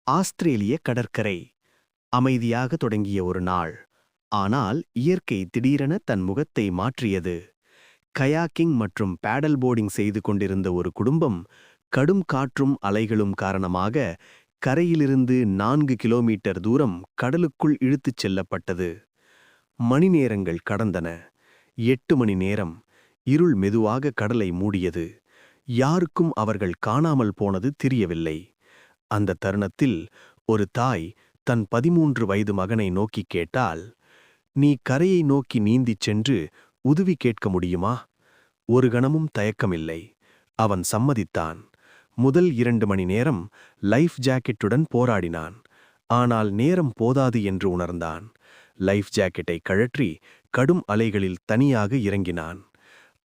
ஆஸ்திரேலிய கடற்கரை. அமைதியாக தொடங்கிய ஒரு நாள். ஆனால் இயற்கை திடீரென தன் முகத்தை மாற்றியது. கயாக்கிங் மற்றும் பேடல் போர்டிங் செய்து கொண்டிருந்த ஒரு குடும்பம் கடும் காற்றும் அலைகளும் காரணமாக கரையிலிருந்து 4 கிலோமீட்டர் தூரம் கடலுக்குள் இழுத்துச் செல்லப்பட்டது. மணிநேரங்கள் கடந்தன. 8 மணி நேரம். இருள் மெதுவாக கடலை மூடியது. யாருக்கும் அவர்கள் காணாமல் போனது தெரியவில்லை. அந்த தருணத்தில் ஒரு தாய் தன் 13 வயது மகனை நோக்கிக் கேட்டாள், "நீ கரையை நோக்கி நீந்திச் சென்று உதவி கேட்க முடியுமா?" ஒரு கணமும் தயக்கமில்லை. அவன் சம்மதித்தான். முதல் 2 மணி நேரம் லைஃப் ஜாக்கெட்டுடன் போராடினான். ஆனால் நேரம் போதாது என்று உணர்ந்தான். லைஃப் ஜாக்கெட்டை கழற்றி கடும் அலைகளில் தனியாக இறங்கினான்.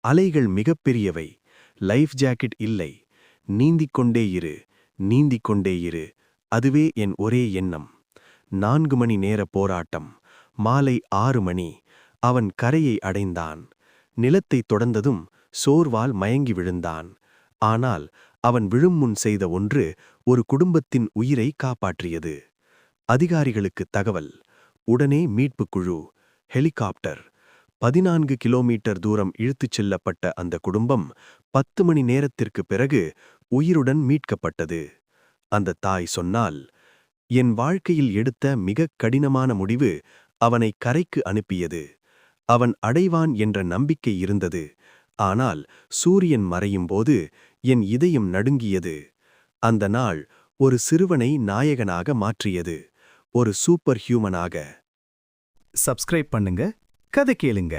அலைகள் மிகப்பெரியவை. லைஃப் ஜாக்கெட் இல்லை. நீந்திக் கொண்டே இரு, நீந்திக் கொண்டே இரு, அதுவே என் ஒரே எண்ணம். 4 மணி நேர போராட்டம். மாலை 6 மணி. அவன் கரையை அடைந்தான். நிலத்தை தொடர்ந்ததும் சோர்வால் மயங்கி விழுந்தான். ஆனால் அவன் விழும் முன் செய்த ஒன்று ஒரு குடும்பத்தின் உயிரை காப்பாற்றியது. அதிகாரிகளுக்கு தகவல். உடனே மீட்புக் குழு. ஹெலிகாப்டர். 14 கிலோமீட்டர் தூரம் இழுத்துச் செல்லப்பட்ட அந்த குடும்பம் 10 மணி நேரத்திற்கு பிறகு உயிருடன் மீட்கப்பட்டது. அந்த தாய் சொன்னாள், "என் வாழ்க்கையில் எடுத்த மிகக் கடினமான முடிவு அவனை கரைக்கு அனுப்பியது. அவன் அடைவான் என்ற நம்பிக்கை இருந்தது. ஆனால் சூரியன் மறையும்போது என் இதயம் நடுங்கியது. அந்த நாள் ஒரு சிறுவனை நாயகனாக மாற்றியது. ஒரு சூப்பர் ஹியூமனாக." சப்ஸ்கிரைப் பண்ணுங்க, கதை கேளுங்க.